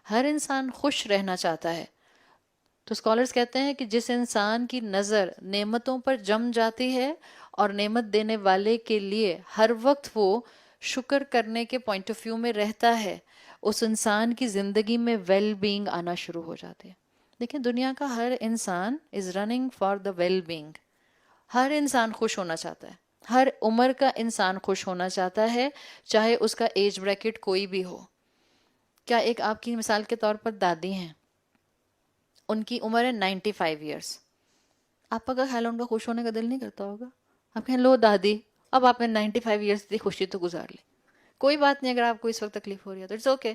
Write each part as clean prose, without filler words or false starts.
ہر انسان خوش رہنا چاہتا ہے. تو اسکالرز کہتے ہیں کہ جس انسان کی نظر نعمتوں پر جم جاتی ہے اور نعمت دینے والے کے لیے ہر وقت وہ شکر کرنے کے پوائنٹ آف ویو میں رہتا ہے، اس انسان کی زندگی میں ویل بینگ آنا شروع ہو جاتی ہے. دیکھیں دنیا کا ہر انسان is running for the well being. ہر انسان خوش ہونا چاہتا ہے، ہر عمر کا انسان خوش ہونا چاہتا ہے، چاہے اس کا ایج بریکٹ کوئی بھی ہو. کیا ایک آپ کی مثال کے طور پر دادی ہیں، ان کی عمر ہے 95 ایئرس. آپ کا خیال ہے ان کا خوش ہونے کا دل نہیں کرتا ہوگا؟ آپ کہیں لو دادی اب آپ نے 95 ایئرس کی خوشی تو گزار لی، کوئی بات نہیں اگر آپ کو اس وقت تکلیف ہو رہی ہے تو اٹس اوکے.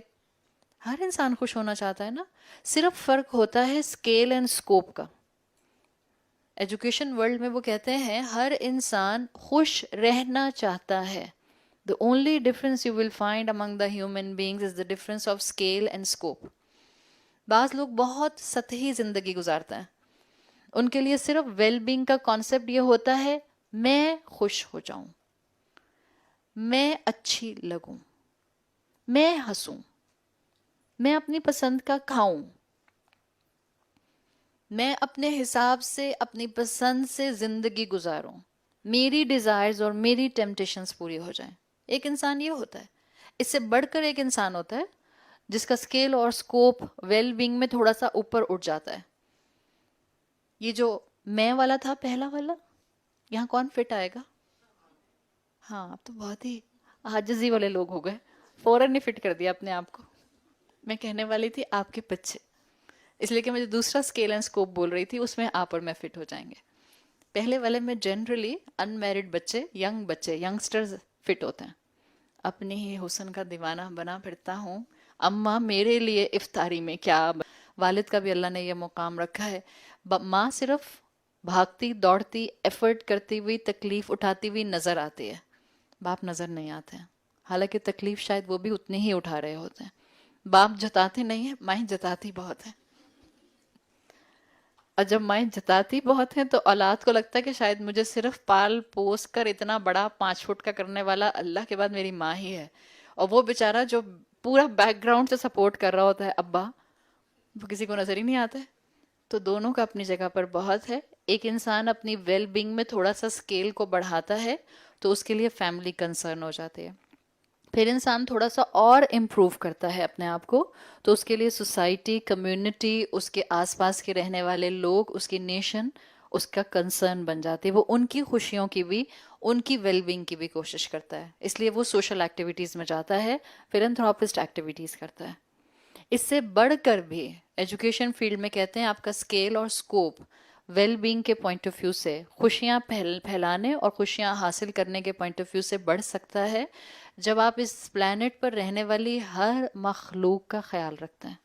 ہر انسان خوش ہونا چاہتا ہے نا، صرف فرق ہوتا ہے اسکیل اینڈ اسکوپ کا. ایجوکیشن ورلڈ میں وہ کہتے ہیں ہر انسان خوش رہنا چاہتا ہے. The only difference you will find among the human beings is the difference of scale and scope. بعض لوگ بہت سطحی زندگی گزارتے ہیں، ان کے لیے صرف ویل بینگ کا کانسیپٹ یہ ہوتا ہے میں خوش ہو جاؤں، میں اچھی لگوں، میں ہنسوں، میں اپنی پسند کا کھاؤں، میں اپنے حساب سے اپنی پسند سے زندگی گزاروں، میری ڈیزائرز اور میری ٹیمپٹیشنز پوری ہو جائیں. ایک انسان یہ ہوتا ہے. اس سے بڑھ کر ایک انسان ہوتا ہے جس کا اسکیل اور اسکوپ ویل بینگ میں تھوڑا سا اوپر اٹھ جاتا ہے. یہ جو میں والا تھا پہلا والا، یہاں کون فٹ آئے گا؟ ہاں اب تو بہت ہی عاجزی والے لوگ ہو گئے، فوراً ہی فٹ کر دیا اپنے آپ کو. میں کہنے والی تھی آپ کے بچے، اس لیے کہ میں جو دوسرا اسکیل اینڈ اسکوپ بول رہی تھی اس میں آپ اور میں فٹ ہو جائیں گے. پہلے والے میں جنرلی ان میرڈ بچے، ینگسٹرز فٹ ہوتے ہیں. اپنے ہی حسن کا دیوانہ بنا پھرتا ہوں، اماں میرے لیے افطاری میں کیا. والد کا بھی اللہ نے یہ مقام رکھا ہے. ماں صرف بھاگتی دوڑتی ایفرٹ کرتی ہوئی تکلیف اٹھاتی ہوئی نظر آتی ہے، باپ نظر نہیں آتے ہیں، حالانکہ تکلیف شاید وہ بھی اتنی ہی اٹھا رہے ہوتے ہیں. باپ جتاتے نہیں ہیں، مائیں جتاتی بہت ہیں. اور جب مائیں جتاتی بہت ہیں تو اولاد کو لگتا ہے کہ شاید مجھے صرف پال پوس کر اتنا بڑا 5 فٹ کا کرنے والا اللہ کے بعد میری ماں ہی ہے. اور وہ بیچارہ جو پورا بیک گراؤنڈ سے سپورٹ کر رہا ہوتا ہے ابا، وہ کسی کو نظر ہی نہیں آتا ہے. تو دونوں کا اپنی جگہ پر بہت ہے. ایک انسان اپنی ویل بینگ میں تھوڑا سا اسکیل کو بڑھاتا ہے تو اس کے لیے فیملی کنسرن ہو جاتی ہے. پھر انسان تھوڑا سا اور امپروو کرتا ہے اپنے آپ کو تو اس کے لیے سوسائٹی، کمیونٹی، اس کے آس پاس کے رہنے والے لوگ، اس کی نیشن اس کا کنسرن بن جاتی ہے. وہ ان کی خوشیوں کی بھی، ان کی ویل بینگ کی بھی کوشش کرتا ہے. اس لیے وہ سوشل ایکٹیویٹیز میں جاتا ہے، فلانتھراپسٹ ایکٹیویٹیز کرتا ہے. اس سے بڑھ کر بھی ایجوکیشن فیلڈ میں کہتے ہیں آپ کا اسکیل اور اسکوپ ویل بینگ کے پوائنٹ آف ویو سے، خوشیاں پھیلانے اور خوشیاں حاصل کرنے کے پوائنٹ آف ویو سے بڑھ سکتا ہے جب آپ اس پلانٹ پر رہنے والی ہر مخلوق کا خیال رکھتے ہیں.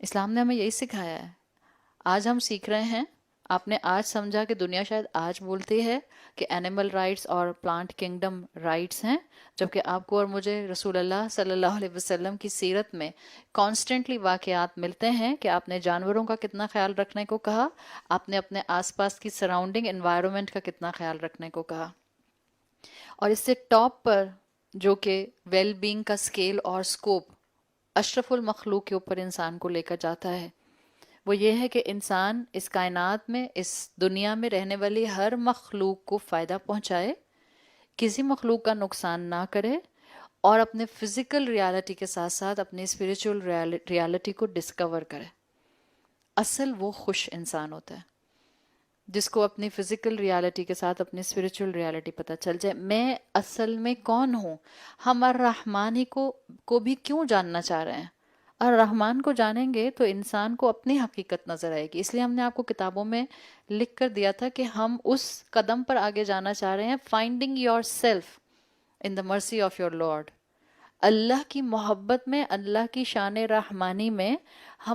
اسلام نے ہمیں یہی سکھایا ہے. آج ہم سیکھ رہے ہیں، آپ نے آج سمجھا کہ دنیا شاید آج بولتی ہے کہ اینیمل رائٹس اور پلانٹ کنگڈم رائٹس ہیں، جبکہ آپ کو اور مجھے رسول اللہ صلی اللہ علیہ وسلم کی سیرت میں کانسٹنٹلی واقعات ملتے ہیں کہ آپ نے جانوروں کا کتنا خیال رکھنے کو کہا، آپ نے اپنے آس پاس کی سراؤنڈنگ انوائرمنٹ کا کتنا خیال رکھنے کو کہا. اور اس سے ٹاپ پر جو کہ ویل بینگ کا اسکیل اور اسکوپ اشرف المخلوق کے اوپر انسان کو لے کر جاتا ہے، وہ یہ ہے کہ انسان اس کائنات میں، اس دنیا میں رہنے والی ہر مخلوق کو فائدہ پہنچائے، کسی مخلوق کا نقصان نہ کرے، اور اپنے فزیکل ریالٹی کے ساتھ ساتھ اپنی اسپریچول ریالٹی کو ڈسکور کرے. اصل وہ خوش انسان ہوتا ہے جس کو اپنی فزیکل ریالٹی کے ساتھ اپنی اسپریچول ریالٹی پتہ چل جائے. میں اصل میں کون ہوں؟ ہم الرحمن کو بھی کیوں جاننا چاہ رہے ہیں؟ الرحمن کو جانیں گے تو انسان کو اپنی حقیقت نظر آئے گی. اس لیے ہم نے آپ کو کتابوں میں لکھ کر دیا تھا کہ ہم اس قدم پر آگے جانا چاہ رہے ہیں، finding your self in the mercy of your lord. اللہ کی محبت میں، اللہ کی شان رحمانی میں ہم